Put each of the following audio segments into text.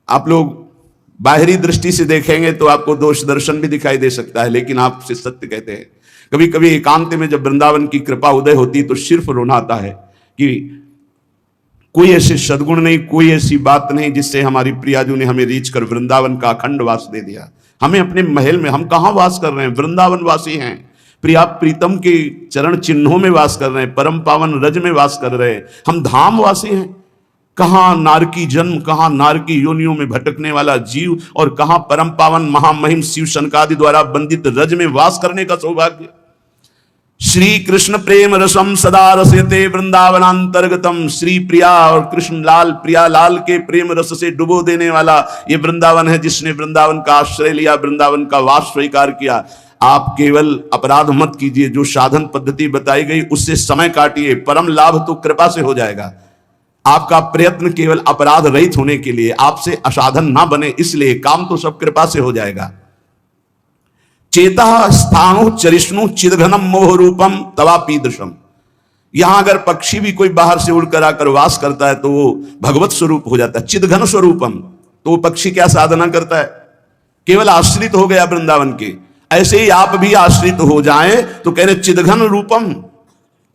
आप लोग बाहरी दृष्टि से देखेंगे तो आपको दोष दर्शन भी दिखाई दे सकता है, लेकिन आपसे सत्य कहते हैं, कभी कभी एकांत में जब वृंदावन की कृपा उदय होती तो सिर्फ रोना आता है कि कोई ऐसे सद्गुण नहीं, कोई ऐसी बात नहीं जिससे हमारी प्रियाजू ने हमें रीच कर वृंदावन का अखंड वास दे दिया। हमें अपने महल में, हम कहां वास कर रहे हैं, वृंदावन वासी हैं, प्रिया प्रीतम के चरण चिन्हों में वास कर रहे हैं, परम पावन रज में वास कर रहे हैं, हम धाम वासी हैं। कहां नारकी जन्म, कहां नारकी योनियों में भटकने वाला जीव, और कहां परम पावन महामहिम शिव शनकादि द्वारा बंदित रज में वास करने का सौभाग्य। श्री कृष्ण प्रेम रसम सदा रसयते वृंदावनांतर्गतम। श्री प्रिया और कृष्ण लाल, प्रिया लाल के प्रेम रस से डुबो देने वाला ये वृंदावन है, जिसने वृंदावन का आश्रय लिया, वृंदावन का वास स्वीकार किया। आप केवल अपराध मत कीजिए, जो साधन पद्धति बताई गई उससे समय काटिए, परम लाभ तो कृपा से हो जाएगा। आपका प्रयत्न केवल अपराध रहित होने के लिए, आपसे असाधन ना बने, इसलिए काम तो सब कृपा से हो जाएगा। चेता स्थाणु चरिष्णु चिदघनम मोह रूपम तवापीदृशम। यहां अगर पक्षी भी कोई बाहर से उड़कर आकर वास करता है तो वो भगवत स्वरूप हो जाता है, चिदघन स्वरूपम। तो वो पक्षी क्या साधना करता है, केवल आश्रित हो गया वृंदावन के। ऐसे ही आप भी आश्रित हो जाएं तो कह रहे चिदघन रूपम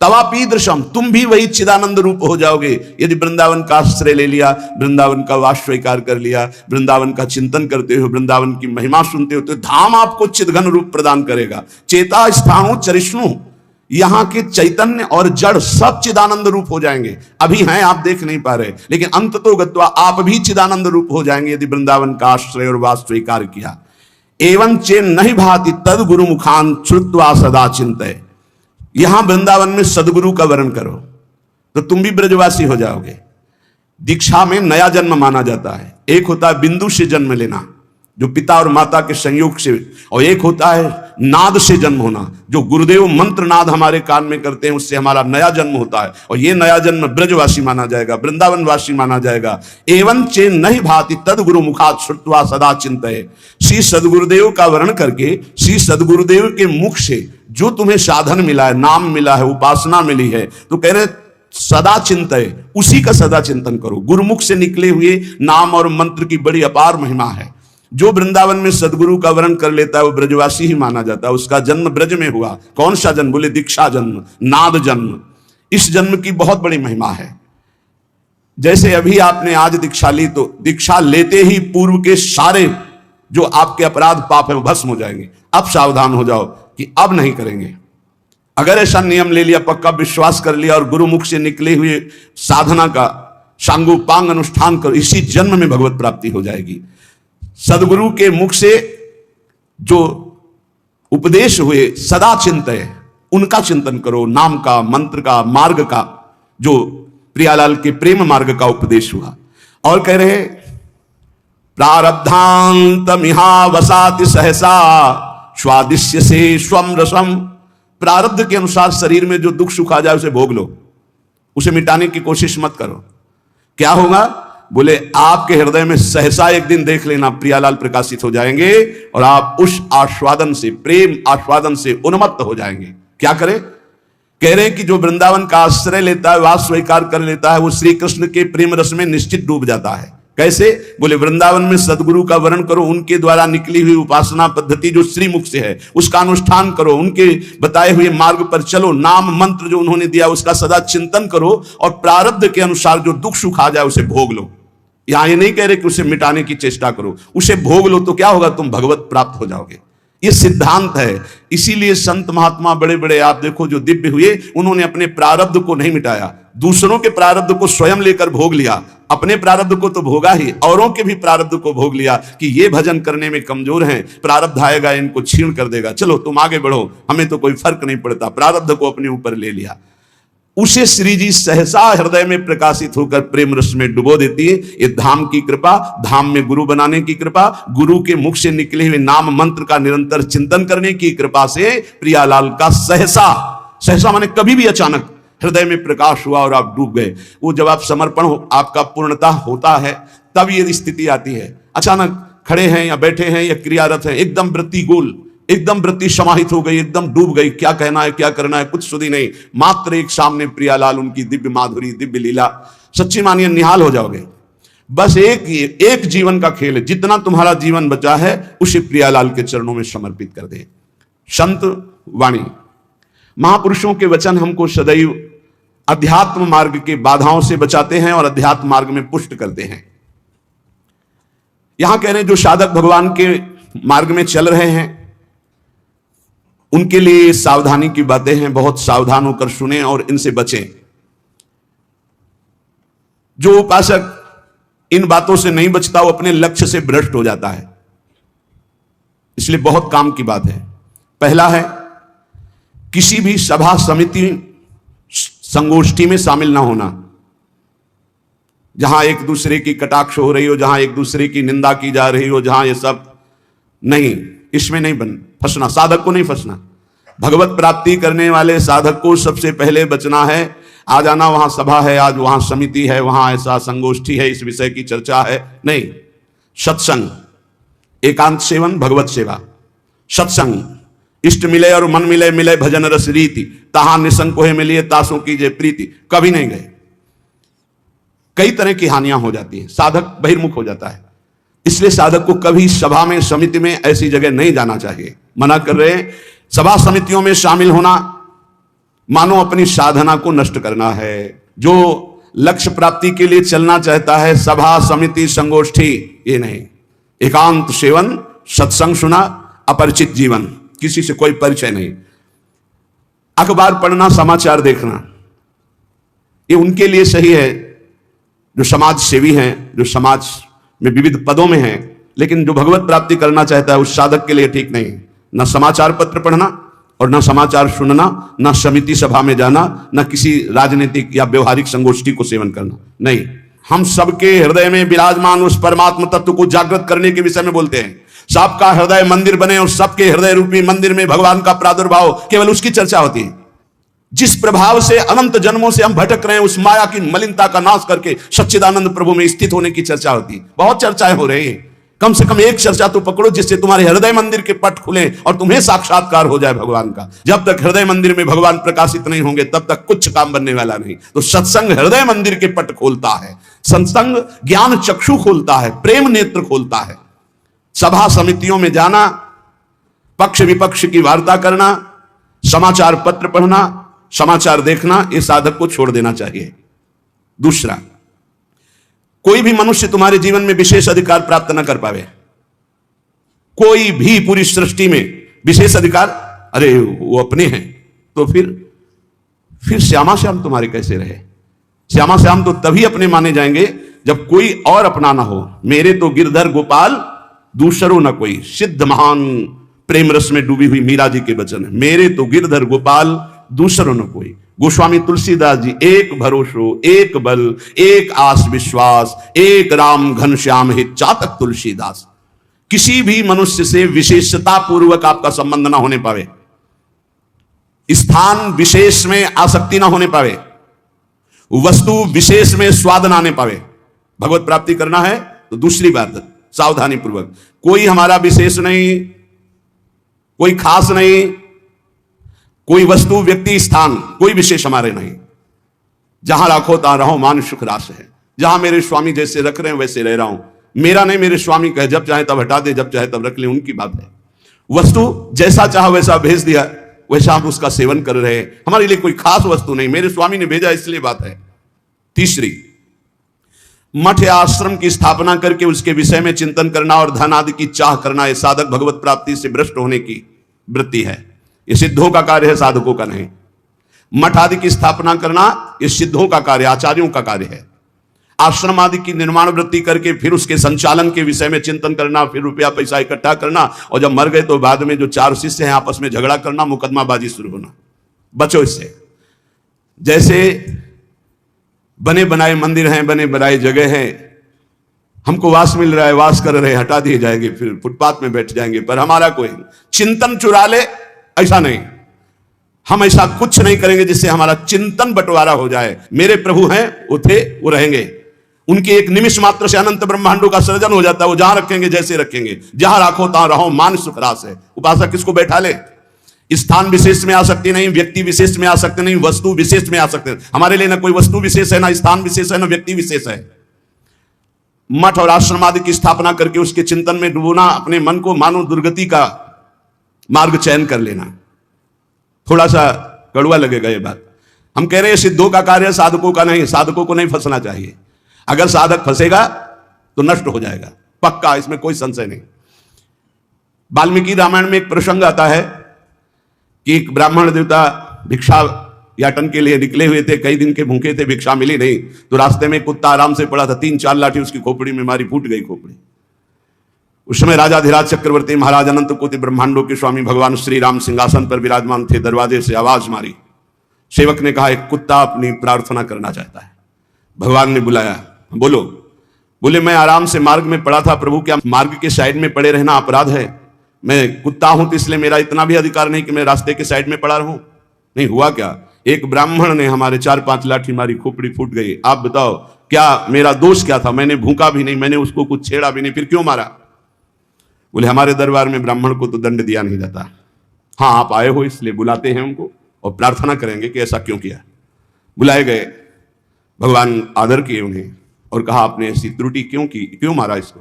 तवापीदृशम, तुम भी वही चिदानंद रूप हो जाओगे यदि वृंदावन का आश्रय ले लिया, वृंदावन का वास स्वीकार कर लिया, वृंदावन का चिंतन करते हो, वृंदावन की महिमा सुनते हो, तो धाम आपको चिदघन रूप प्रदान करेगा। चेता स्थाणु चरिष्णु, यहां के चैतन्य और जड़ सब चिदानंद रूप हो जाएंगे। अभी हैं, आप देख नहीं पा रहे, लेकिन अंत तो गत्वा आप भी चिदानंद रूप हो जाएंगे यदि वृंदावन का आश्रय और वास स्वीकार किया। एवं चेन नहीं भाति तद गुरु मुखान श्रुत्वा सदा चिंतय। यहां वृंदावन में सदगुरु का वर्ण करो तो तुम भी ब्रजवासी हो जाओगे। दीक्षा में नया जन्म माना जाता है। एक होता है बिंदु से जन्म लेना, जो पिता और माता के संयोग से, और एक होता है नाद से जन्म होना, जो गुरुदेव मंत्र नाद हमारे कान में करते हैं, उससे हमारा नया जन्म होता है, और ये नया जन्म ब्रजवासी माना जाएगा, वृंदावनवासी माना जाएगा। एवं चेन नहीं भाति तद गुरु मुखात श्रुत्वा सदा चिंतये। श्री सदगुरुदेव का वर्ण करके, श्री सदगुरुदेव के मुख से जो तुम्हें साधन मिला है, नाम मिला है, उपासना मिली है, तो कह रहे सदा चिंतये, उसी का सदा चिंतन करो। गुरुमुख से निकले हुए नाम और मंत्र की बड़ी अपार महिमा है। जो वृंदावन में सदगुरु का वर्ण कर लेता है वो ब्रजवासी ही माना जाता है। उसका जन्म ब्रज में हुआ। कौन सा जन्म, बोले दीक्षा जन्म, नाद जन्म। इस जन्म की बहुत बड़ी महिमा है। जैसे अभी आपने आज दीक्षा ली, तो दीक्षा लेते ही पूर्व के सारे जो आपके अपराध पाप है वो भस्म हो जाएंगे। अब सावधान हो जाओ कि अब नहीं करेंगे। अगर ऐसा नियम ले लिया, पक्का विश्वास कर लिया और गुरुमुख से निकले हुए साधना का सांगोपांग अनुष्ठान करो, इसी जन्म में भगवत प्राप्ति हो जाएगी। सदगुरु के मुख से जो उपदेश हुए सदा चिंतय, उनका चिंतन करो। नाम का, मंत्र का, मार्ग का, जो प्रियालाल के प्रेम मार्ग का उपदेश हुआ। और कह रहे प्रारब्धांतमिहा वसाति सहसा स्वादिश्य से स्वम रसम। प्रारब्ध के अनुसार शरीर में जो दुख सुख आ जाए उसे भोग लो, उसे मिटाने की कोशिश मत करो। क्या होगा, बोले आपके हृदय में सहसा एक दिन देख लेना प्रियालाल प्रकाशित हो जाएंगे और आप उस आस्वादन से, प्रेम आस्वादन से उन्मत्त हो जाएंगे। क्या करें, कह रहे हैं कि जो वृंदावन का आश्रय लेता है, वास स्वीकार कर लेता है, वो श्री कृष्ण के प्रेम रस में निश्चित डूब जाता है। कैसे, बोले वृंदावन में सदगुरु का वर्ण करो, उनके द्वारा निकली हुई उपासना पद्धति जो श्रीमुख से है उसका अनुष्ठान करो, उनके बताए हुए मार्ग पर चलो, नाम मंत्र जो उन्होंने दिया उसका सदा चिंतन करो, और प्रारब्ध के अनुसार जो दुख सुख आ जाए उसे भोग लो। यहां ये नहीं कह रहे कि उसे मिटाने की चेष्टा करो, उसे भोग लो, तो क्या होगा, तुम भगवत प्राप्त हो जाओगे। ये सिद्धांत है। इसीलिए संत महात्मा बड़े बड़े आप देखो जो दिव्य हुए, उन्होंने अपने प्रारब्ध को नहीं मिटाया, दूसरों के प्रारब्ध को स्वयं लेकर भोग लिया। अपने प्रारब्ध को तो भोगा ही, औरों के भी प्रारब्ध को भोग लिया कि ये भजन करने में कमजोर हैं, प्रारब्ध आएगा इनको छीण कर देगा, चलो तुम आगे बढ़ो, हमें तो कोई फर्क नहीं पड़ता। प्रारब्ध को अपने ऊपर ले लिया। उसे श्री जी सहसा हृदय में प्रकाशित होकर प्रेम रस में डुबो देती है। ये धाम की कृपा, धाम में गुरु बनाने की कृपा, गुरु के मुख से निकले हुए नाम मंत्र का निरंतर चिंतन करने की कृपा से प्रियालाल का सहसा, सहसा माने कभी भी अचानक हृदय में प्रकाश हुआ और आप डूब गए। वो जब आप समर्पण हो, आपका पूर्णता होता है, तब ये स्थिति आती है। अचानक खड़े हैं या बैठे हैं या क्रियारत हैं, एकदम वृत्ति गोल, एकदम वृत्ति समाहित हो गई, एकदम डूब गई, क्या कहना है क्या करना है कुछ सुधी नहीं, मात्र एक सामने प्रियालाल, उनकी दिव्य माधुरी, दिव्य लीला, सच्ची मानिए निहाल हो जाओगे। बस एक जीवन का खेल है, जितना तुम्हारा जीवन बचा है उसे प्रियालाल के चरणों में समर्पित कर दे। संत वाणी, महापुरुषों के वचन हमको सदैव अध्यात्म मार्ग के बाधाओं से बचाते हैं और अध्यात्म मार्ग में पुष्ट करते हैं। यहां कह रहे हैं जो साधक भगवान के मार्ग में चल रहे हैं उनके लिए सावधानी की बातें हैं, बहुत सावधान होकर सुने और इनसे बचें। जो उपासक इन बातों से नहीं बचता वो अपने लक्ष्य से भ्रष्ट हो जाता है, इसलिए बहुत काम की बात है। पहला है किसी भी सभा समिति संगोष्ठी में शामिल ना होना, जहां एक दूसरे की कटाक्ष हो रही हो, जहां एक दूसरे की निंदा की जा रही हो, जहां ये सब नहीं, इसमें नहीं फंसना, साधक को नहीं फंसना। भगवत प्राप्ति करने वाले साधक को सबसे पहले बचना है। आ जाना वहां सभा है, आज वहां समिति है, वहां ऐसा संगोष्ठी है, इस विषय की चर्चा है, नहीं। सत्संग, एकांत सेवन, भगवत सेवा, सत्संग, इष्ट मिले और मन मिले, मिले भजन रस रीति, तहां निसंग कोहे मिलिए तासों कीजिए प्रीति, कभी नहीं गए। कई तरह की हानियां हो जाती हैं, साधक बहिर्मुख हो जाता है, इसलिए साधक को कभी सभा में समिति में ऐसी जगह नहीं जाना चाहिए। मना कर रहे हैं। सभा समितियों में शामिल होना मानो अपनी साधना को नष्ट करना है। जो लक्ष्य प्राप्ति के लिए चलना चाहता है, सभा समिति संगोष्ठी ये नहीं। एकांत सेवन, सत्संग सुना, अपरिचित जीवन, किसी से कोई परिचय नहीं। अखबार पढ़ना, समाचार देखना, ये उनके लिए सही है जो समाज सेवी हैं, जो समाज में विविध पदों में हैं, लेकिन जो भगवत प्राप्ति करना चाहता है उस साधक के लिए ठीक नहीं। न समाचार पत्र पढ़ना और न समाचार सुनना, न समिति सभा में जाना, न किसी राजनीतिक या व्यवहारिक संगोष्ठी को सेवन करना, नहीं। हम सबके हृदय में विराजमान उस परमात्मा तत्व को जागृत करने के विषय में बोलते हैं। सबका हृदय मंदिर बने और सबके हृदय रूपी मंदिर में भगवान का प्रादुर्भाव, केवल उसकी चर्चा होती है। जिस प्रभाव से अनंत जन्मों से हम भटक रहे हैं, उस माया की मलिनता का नाश करके सच्चिदानंद प्रभु में स्थित होने की चर्चा होती है। बहुत चर्चाएं हो रही हैं, कम से कम एक चर्चा तो पकड़ो जिससे तुम्हारे हृदय मंदिर के पट खुले और तुम्हें साक्षात्कार हो जाए भगवान का। जब तक हृदय मंदिर में भगवान प्रकाशित नहीं होंगे तब तक कुछ काम बनने वाला नहीं। तो सत्संग हृदय मंदिर के पट खोलता है, सत्संग ज्ञान चक्षु खोलता है, प्रेम नेत्र खोलता है। सभा समितियों में जाना, पक्ष विपक्ष की वार्ता करना, समाचार पत्र पढ़ना, समाचार देखना, ये साधक को छोड़ देना चाहिए। दूसरा, कोई भी मनुष्य तुम्हारे जीवन में विशेष अधिकार प्राप्त न कर पावे। कोई भी पूरी सृष्टि में विशेष अधिकार, अरे वो अपने हैं, तो फिर श्यामा श्याम तुम्हारे कैसे रहे? श्यामा श्याम तो तभी अपने माने जाएंगे जब कोई और अपना ना हो। मेरे तो गिरधर गोपाल दूसरो न कोई, सिद्ध महान प्रेम रस में डूबी हुई मीरा जी के वचन है। मेरे तो गिरधर गोपाल दूसरो न कोई। गोस्वामी तुलसीदास जी, एक भरोसो एक बल एक आस विश्वास, एक राम घनश्याम हित चातक तुलसीदास। किसी भी मनुष्य से विशेषता पूर्वक आपका संबंध ना होने पावे, स्थान विशेष में आसक्ति ना होने पावे, वस्तु विशेष में स्वाद ना आने पावे। भगवत प्राप्ति करना है तो दूसरी बात सावधानी पूर्वक, कोई हमारा विशेष नहीं, कोई खास नहीं, कोई वस्तु व्यक्ति स्थान कोई विशेष हमारे नहीं। जहां राखो तहां रहो, मान सुख रास है। जहां मेरे स्वामी जैसे रख रहे हैं वैसे रह रहा हूं। मेरा नहीं, मेरे स्वामी कहे जब चाहे तब हटा दे, जब चाहे तब रख ले, उनकी बात है। वस्तु जैसा चाह वैसा भेज दिया, वैसा हम उसका सेवन कर रहे हैं। हमारे लिए कोई खास वस्तु नहीं, मेरे स्वामी ने भेजा इसलिए बात है। तीसरी, मठ या आश्रम की स्थापना करके उसके विषय में चिंतन करना और धन आदि की चाह करना, यह साधक भगवत प्राप्ति से भ्रष्ट होने की वृत्ति है। यह सिद्धों का कार्य है, साधकों का नहीं। मठ आदि की स्थापना करना यह सिद्धों का कार्य, आचार्यों का कार्य है। आश्रम आदि की निर्माण वृत्ति करके फिर उसके संचालन के विषय में चिंतन करना, फिर रुपया पैसा इकट्ठा करना, और जब मर गए तो बाद में जो चार शिष्य हैं आपस में झगड़ा करना, मुकदमाबाजी शुरू होना। बचो इससे। जैसे बने बनाए मंदिर हैं, बने बनाए जगह हैं, हमको वास मिल रहा है, वास कर रहे, हटा दिए जाएंगे, फिर फुटपाथ में बैठ जाएंगे, पर हमारा कोई चिंतन चुरा ले, ऐसा नहीं। हम ऐसा कुछ नहीं करेंगे जिससे हमारा चिंतन बंटवारा हो जाए। मेरे प्रभु हैं, वो थे, वो रहेंगे। उनके एक निमिष मात्र से अनंत ब्रह्मांडों का सृजन हो जाता है। वो जहां रखेंगे जैसे रखेंगे, जहां राखो तहां रहो, मान सुख रास है। उपासक किसको बैठा ले? स्थान विशेष में आ सकती नहीं, व्यक्ति विशेष में आ सकते नहीं, वस्तु विशेष में आ सकते नहीं। हमारे लिए ना कोई वस्तु विशेष है, ना स्थान विशेष है, ना व्यक्ति विशेष है। मठ और आश्रम आदि की स्थापना करके उसके चिंतन में डूबना, अपने मन को मानो दुर्गति का मार्ग चयन कर लेना। थोड़ा सा कड़वा लगेगा ये बात। हम कह रहे हैं सिद्धों का कार्य साधकों का नहीं, साधकों को नहीं फंसना चाहिए। अगर साधक फंसेगा तो नष्ट हो जाएगा, पक्का, इसमें कोई संशय नहीं। वाल्मीकि रामायण में एक प्रसंग आता है कि एक ब्राह्मण देवता भिक्षा याटन के लिए निकले हुए थे, कई दिन के भूखे थे, भिक्षा मिली नहीं, तो रास्ते में कुत्ता आराम से पड़ा था, 3-4 लाठी उसकी खोपड़ी में मारी, फूट गई खोपड़ी। उस समय राजाधिराज चक्रवर्ती महाराज अनंत कोटि ब्रह्मांडों के स्वामी भगवान श्री राम सिंहासन पर विराजमान थे। दरवाजे से आवाज मारी, सेवक ने कहा एक कुत्ता अपनी प्रार्थना करना चाहता है। भगवान ने बुलाया, बोलो। बोले मैं आराम से मार्ग में पड़ा था प्रभु, क्या मार्ग के साइड में पड़े रहना अपराध है? मैं कुत्ता हूं तो इसलिए मेरा इतना भी अधिकार नहीं कि मैं रास्ते के साइड में पड़ा रहूं। नहीं हुआ क्या, एक ब्राह्मण ने हमारे 4-5 लाठी मारी, खोपड़ी फूट गई। आप बताओ क्या मेरा दोष क्या था? मैंने भूखा भी नहीं, मैंने उसको कुछ छेड़ा भी नहीं, फिर क्यों मारा? बोले हमारे दरबार में ब्राह्मण को तो दंड दिया नहीं जाता। हाँ आप आए हो इसलिए बुलाते हैं उनको और प्रार्थना करेंगे कि ऐसा क्यों किया। बुलाए गए, भगवान आदर किए उन्हें और कहा आपने ऐसी त्रुटि क्यों की, क्यों मारा इसको?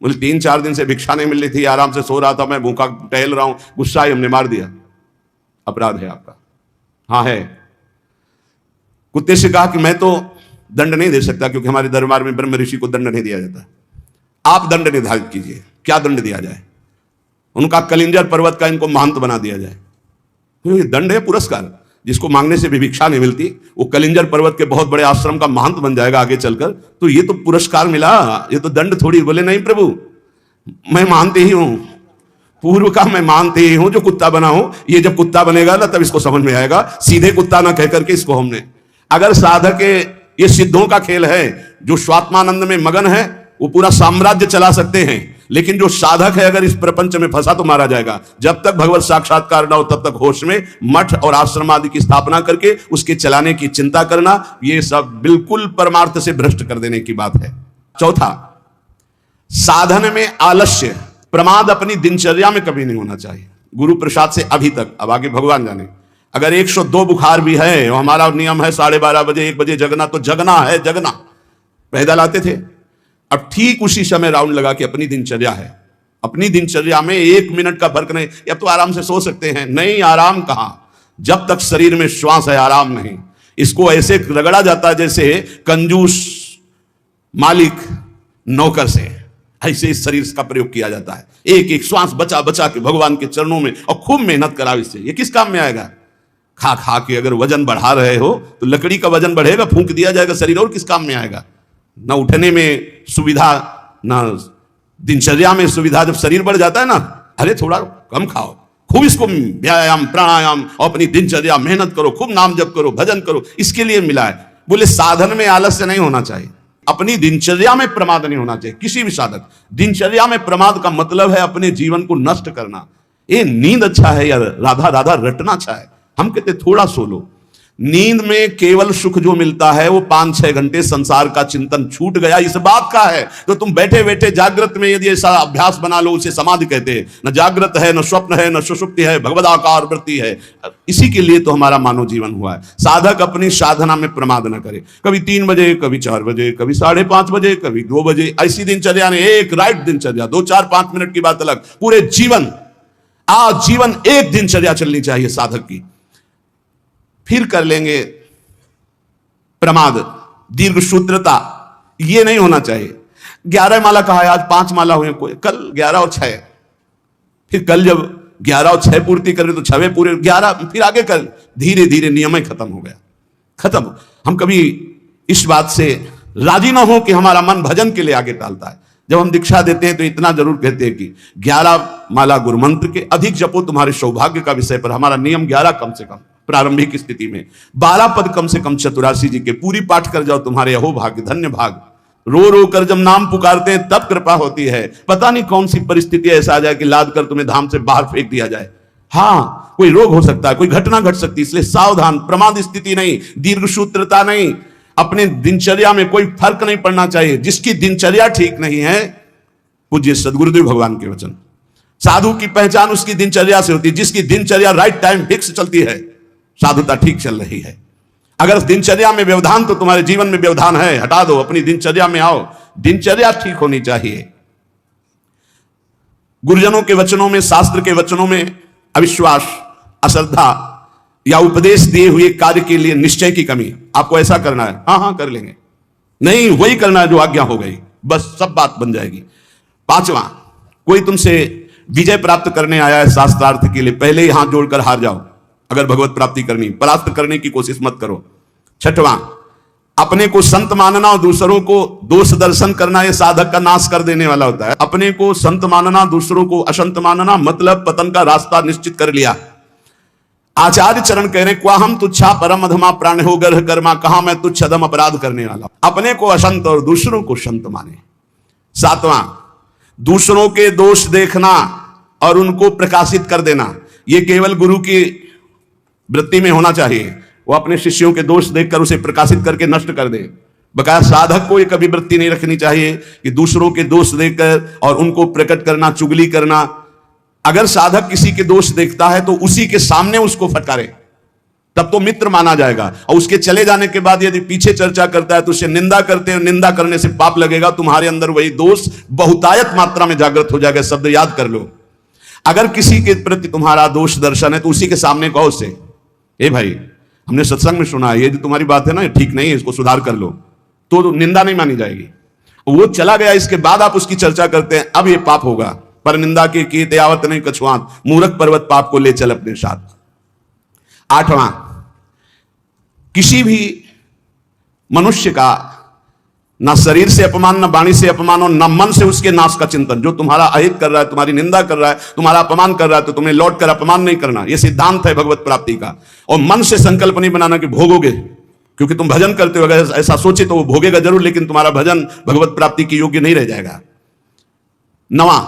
बोले 3-4 दिन से भिक्षा नहीं मिल रही थी, आराम से सो रहा था, मैं भूखा टहल रहा हूं, गुस्सा ही हमने मार दिया। अपराध है आपका? हाँ है। कुत्ते से कहा कि मैं तो दंड नहीं दे सकता क्योंकि हमारे दरबार में ब्रह्म ऋषि को दंड नहीं दिया जाता, आप दंड निर्धारित कीजिए, क्या दंड दिया जाए? उनका कलिंजर पर्वत का इनको महंत बना दिया जाए। ये दंड है, पुरस्कार। जिसको मांगने से भी भिक्षा नहीं मिलती, वो कलिंजर पर्वत के बहुत बड़े आश्रम का महंत बन जाएगा आगे चलकर, तो ये तो पुरस्कार मिला, ये तो दंड थोड़ी। बोले नहीं प्रभु, मैं मानते ही हूं, पूर्व का मैं मानते ही हूं, जो कुत्ता बना हूं, ये जब कुत्ता बनेगा ना तब इसको समझ में आएगा। सीधे कुत्ता ना कह करके इसको हमने, अगर साधक ये सिद्धों का खेल है, जो स्वात्मानंद में मगन है वो पूरा साम्राज्य चला सकते हैं, लेकिन जो साधक है अगर इस प्रपंच में फंसा तो मारा जाएगा। जब तक भगवत साक्षात्कार ना हो तब तक होश में मठ और आश्रम आदि की स्थापना करके उसके चलाने की चिंता करना, ये सब बिल्कुल परमार्थ से भ्रष्ट कर देने की बात है। चौथा, साधन में आलस्य, प्रमाद अपनी दिनचर्या में कभी नहीं होना चाहिए। गुरु प्रसाद से अभी तक, अब आगे भगवान जाने, अगर 102 बुखार भी है और हमारा नियम है 12:30 बजे 1 बजे जगना, तो जगना है, जगना। पैदल आते थे, अब ठीक उसी समय राउंड लगा के अपनी दिनचर्या है, अपनी दिनचर्या में 1 मिनट का फर्क नहीं। अब तो आराम से सो सकते हैं, नहीं, आराम कहां, जब तक शरीर में श्वास है आराम नहीं। इसको ऐसे रगड़ा जाता है जैसे कंजूस मालिक नौकर से, ऐसे इस शरीर का प्रयोग किया जाता है। एक एक श्वास बचा बचा के भगवान के चरणों में, और खूब मेहनत करा इससे। ये किस काम में आएगा? खा खा के अगर वजन बढ़ा रहे हो तो लकड़ी का वजन बढ़ेगा, फूंक दिया जाएगा शरीर, और किस काम में आएगा? ना उठने में सुविधा, ना दिनचर्या में सुविधा। जब शरीर बढ़ जाता है ना, अरे थोड़ा कम खाओ, खूब इसको व्यायाम प्राणायाम और अपनी दिनचर्या मेहनत करो, खूब नाम जप करो, भजन करो, इसके लिए मिला है। बोले साधन में आलस्य नहीं होना चाहिए, अपनी दिनचर्या में प्रमाद नहीं होना चाहिए। किसी भी साधक, दिनचर्या में प्रमाद का मतलब है अपने जीवन को नष्ट करना। ये नींद अच्छा है या राधा राधा रटना अच्छा है? हम कहते थोड़ा सो लो। नींद में केवल सुख जो मिलता है वो 5-6 घंटे संसार का चिंतन छूट गया, इस बात का है। तो तुम बैठे बैठे जागृत में यदि ऐसा अभ्यास बना लो, उसे समाधि कहते हैं। न जागृत है, न स्वप्न है, न सुषुप्ति है, भगवदाकार वृत्ति है। इसी के लिए तो हमारा मानव जीवन हुआ है। साधक अपनी साधना में प्रमाद न करे। कभी 3 बजे, कभी 4 बजे, कभी 5:30 बजे, कभी 2 बजे, ऐसी दिनचर्या ने, एक राइट दिनचर्या, 2-4-5 मिनट की बात अलग, पूरे जीवन, आजीवन एक दिनचर्या चलनी चाहिए साधक की। फिर कर लेंगे प्रमाद, दीर्घ सूत्रता, ये नहीं होना चाहिए। 11 माला कहा है, आज 5 माला हुए, कल 11 और 6, फिर कल जब 11 और 6 पूर्ति कर रहे तो 6वें पूरे, 11 फिर आगे कर, धीरे धीरे नियम ही खत्म हो गया, खत्म। हम कभी इस बात से राजी ना हो कि हमारा मन भजन के लिए आगे टालता है। जब हम दीक्षा देते हैं तो इतना जरूर कहते हैं कि 11 माला गुरु मंत्र के अधिक जपो तुम्हारे सौभाग्य का विषय पर। हमारा नियम 11 कम से कम प्रारंभिक स्थिति में, 12 पद कम से कम चतुरासी जी के पूरी पाठ कर जाओ, तुम्हारे अहो भाग्य, धन्य भाग। रो रो कर जब नाम पुकारते हैं तब कृपा होती है। पता नहीं कौन सी परिस्थिति ऐसा आ जाए कि लाद कर तुम्हें धाम से बाहर फेंक दिया जाए। हाँ, कोई रोग हो सकता है, कोई घटना घट सकती है, इसलिए सावधान। प्रमाद स्थिति नहीं, दीर्घ सूत्रता नहीं, अपने दिनचर्या में कोई फर्क नहीं पड़ना चाहिए। जिसकी दिनचर्या ठीक नहीं है, पूज्य सदगुरुदेव भगवान के वचन, साधु की पहचान उसकी दिनचर्या से होती है। जिसकी दिनचर्या राइट टाइम फिक्स चलती है, साधुता ठीक चल रही है। अगर दिनचर्या में व्यवधान, तो तुम्हारे जीवन में व्यवधान है, हटा दो, अपनी दिनचर्या में आओ। दिनचर्या ठीक होनी चाहिए। गुरुजनों के वचनों में, शास्त्र के वचनों में अविश्वास, अश्रद्धा या उपदेश दिए हुए कार्य के लिए निश्चय की कमी। आपको ऐसा करना है, हाँ हाँ कर लेंगे, नहीं वही करना है जो आज्ञा हो गई, बस सब बात बन जाएगी। पांचवा, कोई तुमसे विजय प्राप्त करने आया है शास्त्रार्थ के लिए, पहले ही हाथ जोड़कर हार जाओ। अगर भगवत प्राप्ति करनी, परास्त करने की कोशिश मत करो। छठवां, अपने को संत मानना और दूसरों को दोष दर्शन करना, यह साधक का नाश कर देने वाला होता है। अपने को संत मानना, दूसरों को असंत मानना, मतलब पतन का रास्ता निश्चित कर लिया। आचार्य चरण कह रहे, क्वा हम तुच्छा परम अधमा प्राण हो गर्ह कर्मा, कहां मैं तुच्छ अधम अपराध करने वाला। अपने को असंत और दूसरों को संत माने। सातवां, दूसरों के दोष देखना और उनको प्रकाशित कर देना, यह केवल गुरु की वृत्ति में होना चाहिए। वो अपने शिष्यों के दोष देखकर उसे प्रकाशित करके नष्ट कर दे। बकाया साधक को यह कभी वृत्ति नहीं रखनी चाहिए कि दूसरों के दोष देखकर और उनको प्रकट करना, चुगली करना। अगर साधक किसी के दोष देखता है तो उसी के सामने उसको फटकारे, तब तो मित्र माना जाएगा। और उसके चले जाने के बाद यदि पीछे चर्चा करता है तो उससे निंदा करते हैं, निंदा करने से पाप लगेगा, तुम्हारे अंदर वही दोष बहुतायत मात्रा में जागृत हो जाएगा। शब्द याद कर लो। अगर किसी के प्रति तुम्हारा दोष दर्शन है तो उसी के सामने कहो उससे, ए भाई हमने सत्संग में सुना है, ये जो तुम्हारी बात है ना, ये ठीक नहीं है, इसको सुधार कर लो, तो निंदा नहीं मानी जाएगी। वो चला गया, इसके बाद आप उसकी चर्चा करते हैं, अब ये पाप होगा। पर निंदा के किए त्यावत नहीं कछुआत, मूर्ख पर्वत पाप को ले चल अपने साथ। आठवां, किसी भी मनुष्य का ना शरीर से अपमान, ना वाणी से अपमान और ना मन से उसके नाश का चिंतन। जो तुम्हारा अहित कर रहा है, तुम्हारी निंदा कर रहा है, तुम्हारा अपमान कर रहा है, तो तुम्हें लौट कर अपमान नहीं करना। यह सिद्धांत है भगवत प्राप्ति का। और मन से संकल्प नहीं बनाना कि भोगोगे, क्योंकि तुम भजन करते हो, अगर ऐसा सोचे तो वो भोगेगा जरूर, लेकिन तुम्हारा भजन भगवत प्राप्ति के योग्य नहीं रह जाएगा। नवा,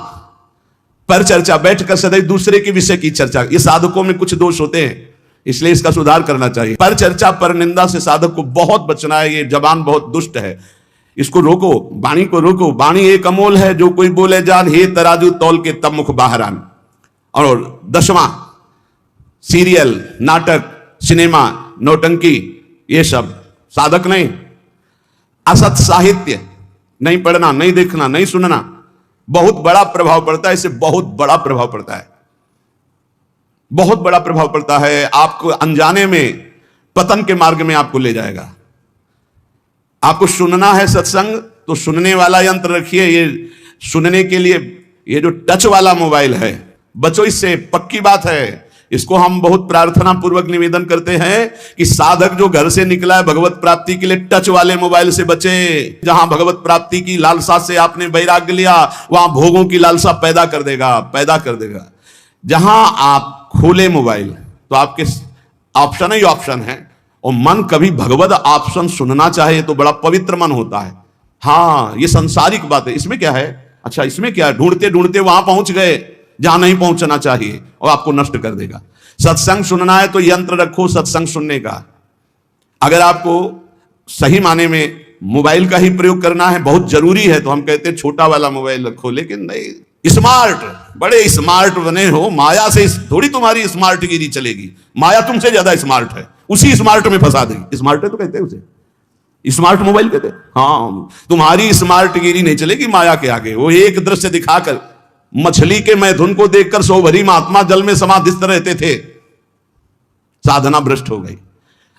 पर चर्चा, बैठकर सदैव दूसरे के विषय की चर्चा। ये साधकों में कुछ दोष होते हैं, इसलिए इसका सुधार करना चाहिए। पर चर्चा, पर निंदा से साधक को बहुत बचना है। ये जबान बहुत दुष्ट है, इसको रोको, वाणी को रोको। वाणी एक अमोल है, जो कोई बोले जान, हे तराजू तौल के तब मुख बाहर आन। और 10वां, सीरियल, नाटक, सिनेमा, नौटंकी, ये सब साधक नहीं। असत साहित्य नहीं पढ़ना, नहीं देखना, नहीं सुनना, बहुत बड़ा प्रभाव पड़ता है। इससे बहुत बड़ा प्रभाव पड़ता है, बहुत बड़ा प्रभाव पड़ता है। आपको अनजाने में पतन के मार्ग में आपको ले जाएगा। आपको सुनना है सत्संग तो सुनने वाला यंत्र रखिए। ये सुनने के लिए ये जो टच वाला मोबाइल है, बचो इससे, पक्की बात है। इसको हम बहुत प्रार्थना पूर्वक निवेदन करते हैं कि साधक जो घर से निकला है भगवत प्राप्ति के लिए, टच वाले मोबाइल से बचे। जहां भगवत प्राप्ति की लालसा से आपने वैराग्य लिया, वहां भोगों की लालसा पैदा कर देगा। जहां आप खोले मोबाइल तो आपके ऑप्शन ही ऑप्शन है, और मन कभी भगवत ऑप्शन सुनना चाहे तो बड़ा पवित्र मन होता है। हाँ, ये संसारिक बात है, इसमें क्या है, अच्छा इसमें क्या है, ढूंढते ढूंढते वहां पहुंच गए जहां नहीं पहुंचना चाहिए, और आपको नष्ट कर देगा। सत्संग सुनना है तो यंत्र रखो सत्संग सुनने का। अगर आपको सही माने में मोबाइल का ही प्रयोग करना है, बहुत जरूरी है, तो हम कहते हैं छोटा वाला मोबाइल रखो। लेकिन नहीं, स्मार्ट, बड़े स्मार्ट बने हो, माया से थोड़ी तुम्हारी स्मार्ट गिरी चलेगी। माया तुमसे ज्यादा स्मार्ट है, उसी स्मार्ट में फंसा देगी। स्मार्ट है तो कहते हैं उसे, स्मार्ट मोबाइल कहते हैं। हाँ, तुम्हारी स्मार्ट गिरी नहीं चलेगी माया के आगे। वो एक दृश्य दिखाकर, मछली के मैथुन को देखकर सो भरी महात्मा जल में समाधिस्थ रहते थे, साधना भ्रष्ट हो गई।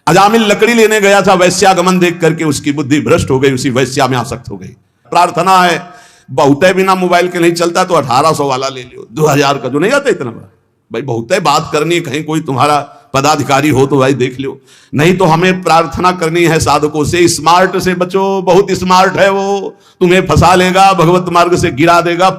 अजामिल लकड़ी लेने गया था, वैश्यागमन देख करके उसकी बुद्धि भ्रष्ट हो गई, उसी वैश्या में आसक्त हो गई। प्रार्थना है, बहुत बिना मोबाइल के नहीं चलता तो 1800 वाला ले लियो, 2000 का जो नहीं आता इतना बड़ा। भाई बहुत बात करनी है, कहीं कोई तुम्हारा पदाधिकारी हो तो भाई देख लो। नहीं तो हमें प्रार्थना करनी है साधकों से, स्मार्ट से बचो, बहुत स्मार्ट है वो, तुम्हें फंसा लेगा, भगवत मार्ग से गिरा देगा,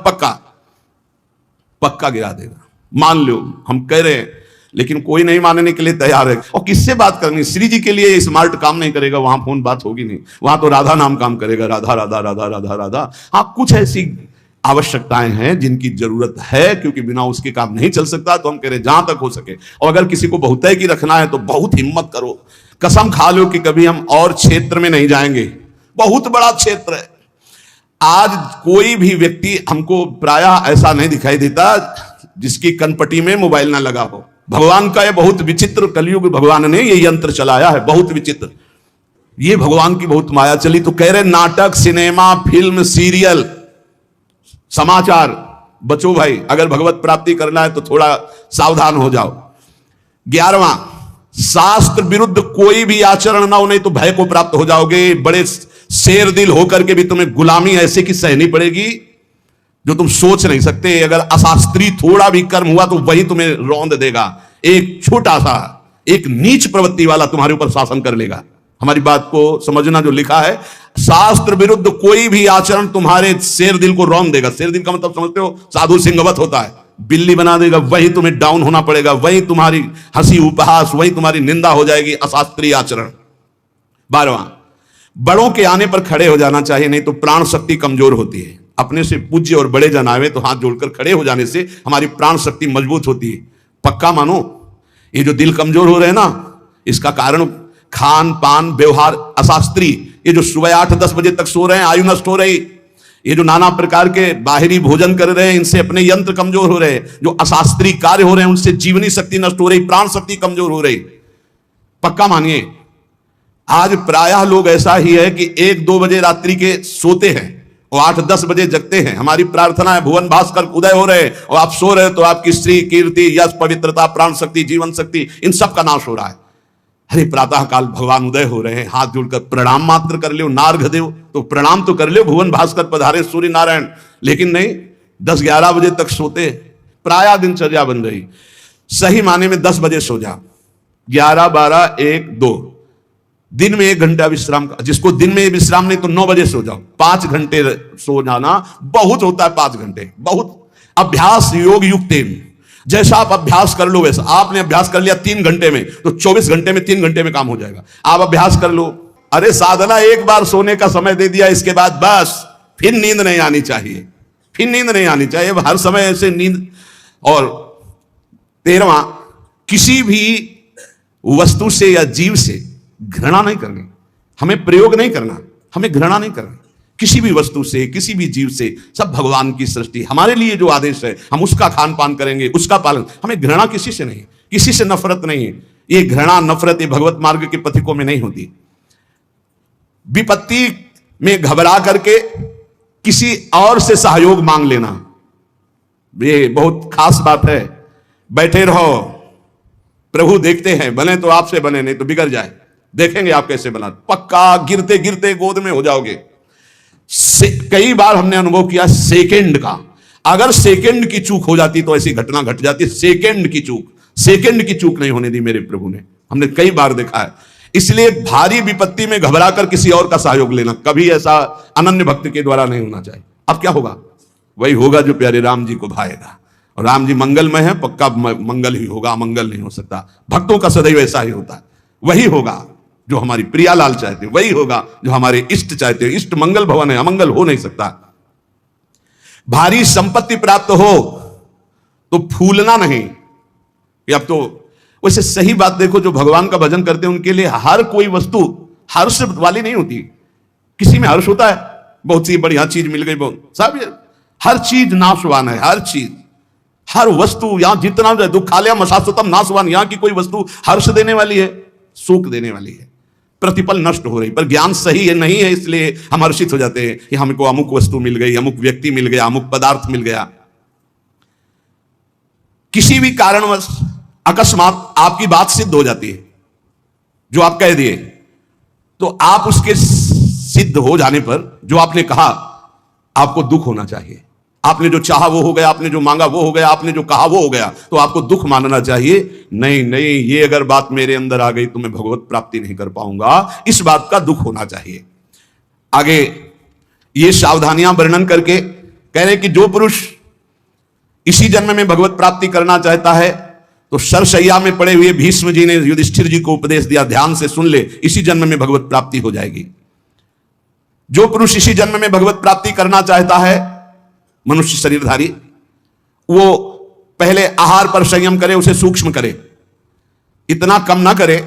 पक्का गिरा देगा। मान लो हम कह रहे हैं, लेकिन कोई नहीं मानने के लिए तैयार है। और किससे बात करनी, श्री जी के लिए स्मार्ट काम नहीं करेगा, वहां फोन बात होगी नहीं, वहां तो राधा नाम काम करेगा, राधा राधा राधा राधा राधा। हाँ, कुछ ऐसी आवश्यकताएं हैं जिनकी जरूरत है, क्योंकि बिना उसके काम नहीं चल सकता। तो हम कह रहे जहां तक हो सके, और अगर किसी को बहुतायत की रखना है तो बहुत हिम्मत करो, कसम खा लो कि कभी हम और क्षेत्र में नहीं जाएंगे। बहुत बड़ा क्षेत्र है। आज कोई भी व्यक्ति हमको प्रायः ऐसा नहीं दिखाई देता जिसकी कनपटी में मोबाइल ना लगा हो। भगवान का यह बहुत विचित्र, कलयुग भगवान ने ये यंत्र चलाया है, बहुत विचित्र। ये भगवान की बहुत माया चली। तो कह रहे नाटक, सिनेमा, फिल्म, सीरियल, समाचार, बचो भाई, अगर भगवत प्राप्ति करना है तो थोड़ा सावधान हो जाओ। 11वां, शास्त्र विरुद्ध कोई भी आचरण ना हो, नहीं तो भय को प्राप्त हो जाओगे। बड़े शेर दिल होकर के भी तुम्हें गुलामी ऐसे की सहनी पड़ेगी जो तुम सोच नहीं सकते। अगर अशास्त्रीय थोड़ा भी कर्म हुआ तो वही तुम्हें रौंद देगा। एक छोटा सा, एक नीच प्रवृत्ति वाला तुम्हारे ऊपर शासन कर लेगा। हमारी बात को समझना, जो लिखा है, शास्त्र विरुद्ध कोई भी आचरण तुम्हारे शेर दिल को रौंद देगा। शेर दिल का मतलब समझते हो, साधु सिंहवत होता है, बिल्ली बना देगा। वही तुम्हें डाउन होना पड़ेगा, वही तुम्हारी हंसी उपहास, वही तुम्हारी निंदा हो जाएगी, अशास्त्रीय आचरण। 12वां, बड़ों के आने पर खड़े हो जाना चाहिए, नहीं तो प्राण शक्ति कमजोर होती है। अपने से पूज्य और बड़े जन आवे तो हाथ जोड़कर खड़े हो जाने से हमारी प्राण शक्ति मजबूत होती है। पक्का मानो, ये जो दिल कमजोर हो रहे हैं ना, इसका कारण खान पान, व्यवहार अशास्त्रीय, ये जो सुबह 8-10 बजे तक सो रहे हैं, आयु नष्ट हो रही, ये जो नाना प्रकार के बाहरी भोजन कर रहे हैं, इनसे अपने यंत्र कमजोर हो रहे हैं, जो अशास्त्रीय कार्य हो रहे हैं उनसे जीवनी शक्ति नष्ट हो रही, प्राण शक्ति कमजोर हो रही। पक्का मानिए, आज प्रायः लोग ऐसा ही है कि 1-2 बजे रात्रि के सोते हैं और 8-10 बजे जगते हैं। हमारी प्रार्थना है भुवन भास्कर उदय हो रहे और आप सो रहे, तो आपकी श्री, कीर्ति, यश, पवित्रता, प्राण शक्ति, जीवन शक्ति, इन सब का नाश हो रहा है। अरे प्रातः काल भगवान उदय हो रहे हैं, हाथ जोड़कर प्रणाम मात्र कर लो, नार्घ देव तो प्रणाम तो कर लो, भुवन भास्कर पधारे सूर्य नारायण, लेकिन नहीं, 10-11 बजे तक सोते। प्रायः दिनचर्या बन रही। सही माने में 10 बजे सो जाओ, 11, 12, 1, 2, दिन में 1 घंटा विश्राम का। जिसको दिन में विश्राम नहीं तो 9 बजे सो जाओ। 5 घंटे सो जाना बहुत होता है, 5 घंटे बहुत। अभ्यास योग युक्तेन, जैसा आप अभ्यास कर लो वैसा। आपने अभ्यास कर लिया 3 घंटे में, तो 24 घंटे में 3 घंटे में काम हो जाएगा। आप अभ्यास कर लो। अरे साधना एक बार सोने का समय दे दिया, इसके बाद बस फिर नींद नहीं आनी चाहिए, फिर नींद नहीं आनी चाहिए, हर समय ऐसे नींद। और 13वां, किसी भी वस्तु से या जीव से घृणा नहीं करनी। हमें प्रयोग नहीं करना, हमें घृणा नहीं करनी किसी भी वस्तु से, किसी भी जीव से। सब भगवान की सृष्टि, हमारे लिए जो आदेश है हम उसका खान पान करेंगे, उसका पालन। हमें घृणा किसी से नहीं, किसी से नफरत नहीं है। ये घृणा नफरत ये भगवत मार्ग के पथिकों में नहीं होती। विपत्ति में घबरा करके किसी और से सहयोग मांग लेना, ये बहुत खास बात है। बैठे रहो, प्रभु देखते हैं, बने तो आपसे बने, नहीं तो बिगड़ जाए, देखेंगे आप कैसे बना। पक्का गिरते गिरते गोद में हो जाओगे। कई बार हमने अनुभव किया सेकंड का, अगर सेकंड की चूक हो जाती तो ऐसी घटना घट जाती। सेकंड की चूक नहीं होने दी मेरे प्रभु ने, हमने कई बार देखा है। इसलिए भारी विपत्ति में घबराकर किसी और का सहयोग लेना कभी ऐसा अनन्य भक्त के द्वारा नहीं होना चाहिए। अब क्या होगा? वही होगा जो प्यारे राम जी को भाएगा। और राम जी मंगलमय है, पक्का मंगल ही होगा, अमंगल नहीं हो सकता। भक्तों का सदैव ऐसा ही होता है। वही होगा जो हमारी प्रियालाल चाहते हैं, वही होगा जो हमारे इष्ट चाहते हैं। इष्ट मंगल भवन है, अमंगल हो नहीं सकता। भारी संपत्ति प्राप्त हो तो फूलना नहीं। अब तो वैसे सही बात देखो, जो भगवान का भजन करते हैं उनके लिए हर कोई वस्तु हर्ष वाली नहीं होती। किसी में हर्ष होता है, बहुत सी बढ़िया चीज मिल गई, बहुत सब, हर चीज नाशवान है। हर चीज, हर वस्तु, यहां जितना दुखालय मशाश्वतम नाशवान, यहां की कोई वस्तु हर्ष देने वाली है, सुख देने वाली है, प्रतिपल नष्ट हो रही। पर ज्ञान सही है नहीं है, इसलिए हम हर्षित हो जाते हैं कि हमको अमुक वस्तु मिल गई, अमुक व्यक्ति मिल गया, अमुक पदार्थ मिल गया। किसी भी कारणवश अकस्मात आपकी बात सिद्ध हो जाती है, जो आप कह दिए, तो आप उसके सिद्ध हो जाने पर जो आपने कहा, आपको दुख होना चाहिए। आपने जो चाहा वो हो गया, आपने जो मांगा वो हो गया, आपने जो कहा वो हो गया, तो आपको दुख मानना चाहिए। नहीं नहीं, ये अगर बात मेरे अंदर आ गई तो मैं भगवत प्राप्ति नहीं कर पाऊंगा, इस बात का दुख होना चाहिए। आगे ये सावधानियां वर्णन करके कह रहे कि जो पुरुष इसी जन्म में भगवत प्राप्ति करना चाहता है तो सरसैया में पड़े हुए भीष्म जी ने युधिष्ठिर जी को उपदेश दिया, ध्यान से सुन ले, इसी जन्म में भगवत प्राप्ति हो जाएगी। जो पुरुष इसी जन्म में भगवत प्राप्ति करना चाहता है, मनुष्य शरीरधारी, वो पहले आहार पर संयम करे, उसे सूक्ष्म करे, इतना कम ना करे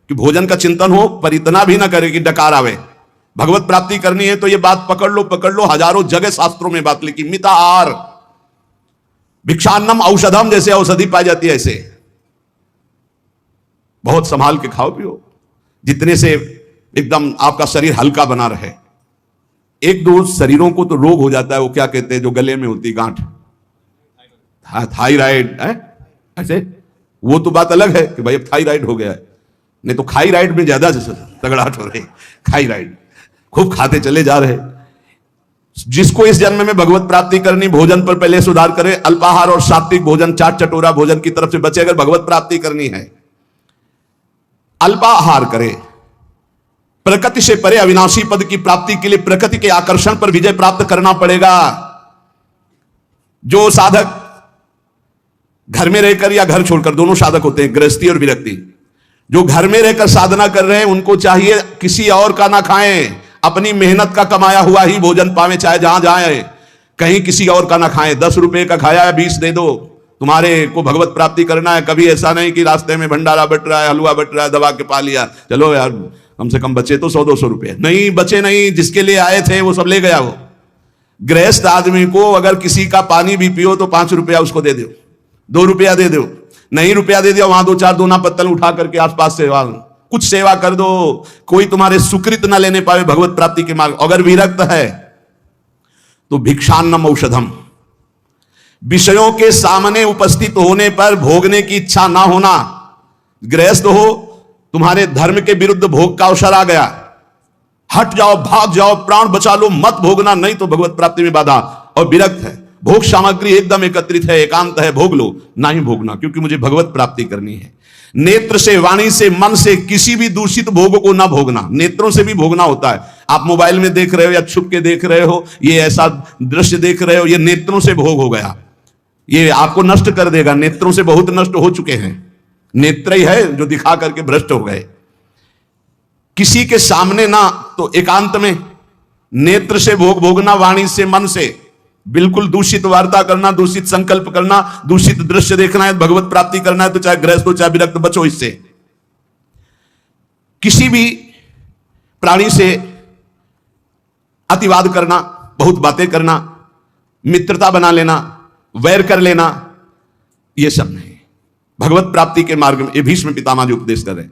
कि भोजन का चिंतन हो, पर इतना भी ना करे कि डकार आवे। भगवत प्राप्ति करनी है तो ये बात पकड़ लो, हजारों जगह शास्त्रों में बात लिखी। मिता आहार, भिक्षान्नम औषधम, जैसे औषधि पाई जाती है ऐसे बहुत संभाल के खाओ पियो। जितने से एकदम आपका शरीर हल्का बना रहे। एक दो शरीरों को तो रोग हो जाता है, वो क्या कहते हैं जो गले में होती गांठ, थायराइड है ऐसे, वो तो बात अलग है कि भाई अब थायराइड हो गया है, नहीं तो खाईराइड में ज्यादा तगड़ाहट हो रही। खाईराइड खूब खाते चले जा रहे। जिसको इस जन्म में भगवत प्राप्ति करनी, भोजन पर पहले सुधार करे, अल्पाहार और सात्विक भोजन, चाट चटोरा भोजन की तरफ से बचे। अगर भगवत प्राप्ति करनी है, अल्पाहार करे, प्रकृति से परे अविनाशी पद की प्राप्ति के लिए प्रकृति के आकर्षण पर विजय प्राप्त करना पड़ेगा। जो साधक घर में रहकर या घर छोड़कर, दोनों साधक होते हैं, गृहस्थी और विरक्ति, जो घर में रहकर साधना कर रहे हैं उनको चाहिए किसी और का ना खाएं, अपनी मेहनत का कमाया हुआ ही भोजन पावे, चाहे जहां जाए, कहीं किसी और का ना खाएं। 10 रुपए का खाया है 20 दे दो, तुम्हारे को भगवत प्राप्ति करना है। कभी ऐसा नहीं कि रास्ते में भंडारा बट रहा है, हलवा बट रहा है, दबा के पा लिया, चलो यार कम से कम बचे तो 100-200 रुपए। नहीं बचे, नहीं, जिसके लिए आए थे वो सब ले गया। वो गृहस्थ आदमी को अगर किसी का पानी भी पियो तो 5 रुपया उसको दे दो, 2 रुपया दे दो, नहीं रुपया दे दिया, वहां 2-4 दोना पत्तल उठा करके आसपास सेवा, कुछ सेवा कर दो। कोई तुम्हारे सुकृत न लेने पावे भगवत प्राप्ति के मार्ग। अगर विरक्त है तो भिक्षान्नम औषधम, विषयों के सामने उपस्थित होने पर भोगने की इच्छा ना होना। गृहस्थ हो, तुम्हारे धर्म के विरुद्ध भोग का अवसर आ गया, हट जाओ, भाग जाओ, प्राण बचा लो, मत भोगना, नहीं तो भगवत प्राप्ति में बाधा। और विरक्त है, भोग सामग्री एकदम एकत्रित है, एकांत है, भोग लो, ना ही भोगना, क्योंकि मुझे भगवत प्राप्ति करनी है। नेत्र से, वाणी से, मन से किसी भी दूषित भोग को ना भोगना। नेत्रों से भी भोगना होता है। आप मोबाइल में देख रहे हो या छुप के देख रहे हो, ये ऐसा दृश्य देख रहे हो, ये नेत्रों से भोग हो गया, ये आपको नष्ट कर देगा। नेत्रों से बहुत नष्ट हो चुके हैं, नेत्र ही है जो दिखा करके भ्रष्ट हो गए। किसी के सामने ना, तो एकांत में नेत्र से भोग भोगना, वाणी से, मन से बिल्कुल दूषित वार्ता करना, दूषित संकल्प करना, दूषित दृश्य देखना है, भगवत प्राप्ति करना है तो चाहे गृहस्थ हो चाहे विरक्त, बचो इससे। किसी भी प्राणी से अतिवाद करना, बहुत बातें करना, मित्रता बना लेना, वैर कर लेना, यह सब नहीं। भगवत प्राप्ति के मार्ग में, ये भीष्म पितामह जो उपदेश कर रहे हैं,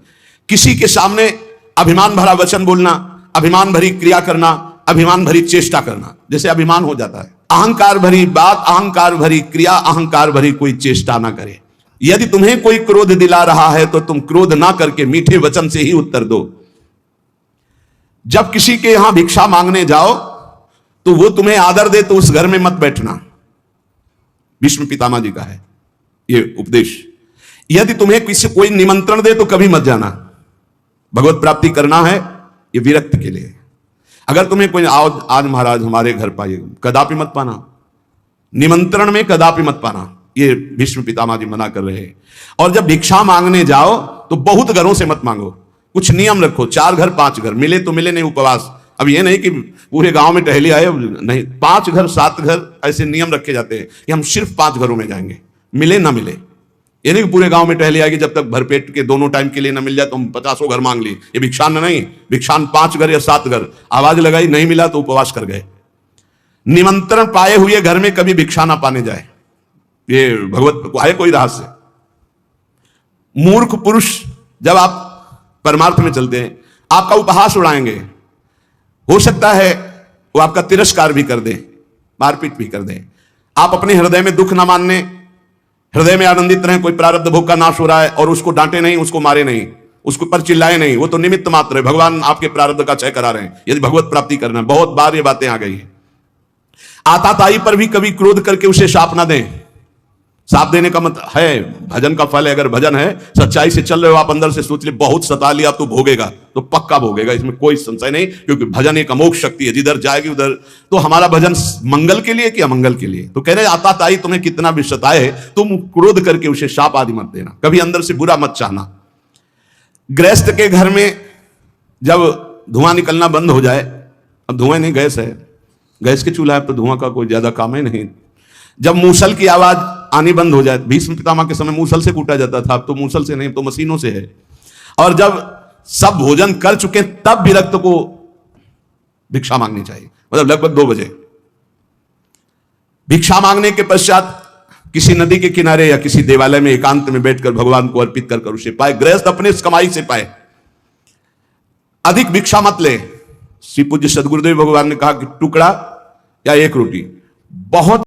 किसी के सामने अभिमान भरा वचन बोलना, अभिमान भरी क्रिया करना, अभिमान भरी चेष्टा करना, जैसे अभिमान हो जाता है। अहंकार भरी बात, अहंकार भरी क्रिया, अहंकार भरी कोई चेष्टा ना करे। यदि तुम्हें कोई क्रोध दिला रहा है तो तुम क्रोध ना करके मीठे वचन से ही उत्तर दो। जब किसी के यहां भिक्षा मांगने जाओ तो वो तुम्हें आदर दे तो उस घर में मत बैठना। भीष्म पितामह जी का है ये उपदेश। यदि तुम्हें किसी कोई निमंत्रण दे तो कभी मत जाना। भगवत प्राप्ति करना है, ये विरक्त के लिए। अगर तुम्हें कोई आओ आज महाराज हमारे घर पाइए, कदापि मत पाना। निमंत्रण में कदापि मत पाना, ये भीष्म पितामह जी मना कर रहे हैं। और जब भिक्षा मांगने जाओ तो बहुत घरों से मत मांगो, कुछ नियम रखो, 4 घर 5 घर, मिले तो मिले, नहीं उपवास। अब ये नहीं कि पूरे गांव में टहली आए, नहीं, 5 घर 7 घर ऐसे नियम रखे जाते हैं कि हम सिर्फ 5 घरों में जाएंगे, मिले ना मिले। ये नहीं कि पूरे गांव में टहली आएगी, जब तक भरपेट के दोनों टाइम के लिए ना मिल जाए तो हम 50 घर मांग लिए। ये भिक्षान नहीं, भिक्षान 5 घर या 7 घर, आवाज लगाई नहीं मिला तो उपवास कर गए। निमंत्रण पाए हुए घर में कभी भिक्षा ना पाने जाए, ये भगवत को है कोई रहस्य। मूर्ख पुरुष जब आप परमार्थ में चलते हैं, आपका उपहास उड़ाएंगे, हो सकता है वो आपका तिरस्कार भी कर दें, मारपीट भी कर दें। आप अपने हृदय में दुख ना मानने, हृदय में आनंदित रहें, कोई प्रारब्ध भोग का नाश हो रहा है और उसको डांटे नहीं, उसको मारे नहीं, उसको पर चिल्लाए नहीं, वो तो निमित्त मात्र है। भगवान आपके प्रारब्ध का क्षय करा रहे हैं। यदि भगवत प्राप्ति करना है, बहुत बार ये बातें आ गई है। आताताई पर भी कभी क्रोध करके उसे शाप ना दें। साप देने का मतलब है भजन का फल है। अगर भजन है, सच्चाई से चल रहे हो आप, अंदर से सोच ले बहुत सता लिया तो भोगेगा, तो पक्का भोगेगा, इसमें कोई संशय नहीं, क्योंकि भजन एक अमोघ शक्ति है, जिधर जाएगी उधर। तो हमारा भजन मंगल के लिए कि अमंगल के लिए? तो कह रहे आता ताई तुम्हें कितना भी सताए, तुम क्रोध करके उसे शाप आदि मत देना, कभी अंदर से बुरा मत चाहना। गृहस्थ के घर में जब धुआं निकलना बंद हो जाए, अब धुआं नहीं, गैस है, गैस के चूल्हा है तो धुआं का कोई ज्यादा काम ही नहीं। जब मूसल की आवाज आनी बंद हो जाए, भीष्म पितामह के समय मूसल से कूटा जाता था, अब तो मूसल से नहीं, तो मशीनों से है। और जब सब भोजन कर चुके तब विरक्त को भिक्षा मांगनी चाहिए, मतलब लगभग 2 बजे। भिक्षा मांगने के पश्चात किसी नदी के किनारे या किसी देवालय में एकांत में बैठकर भगवान को अर्पित कर उसे पाए। गृहस्थ अपने कमाई से पाए। अधिक भिक्षा मत ले। श्री पूज्य सदगुरुदेव भगवान ने कहा कि टुकड़ा या एक रोटी बहुत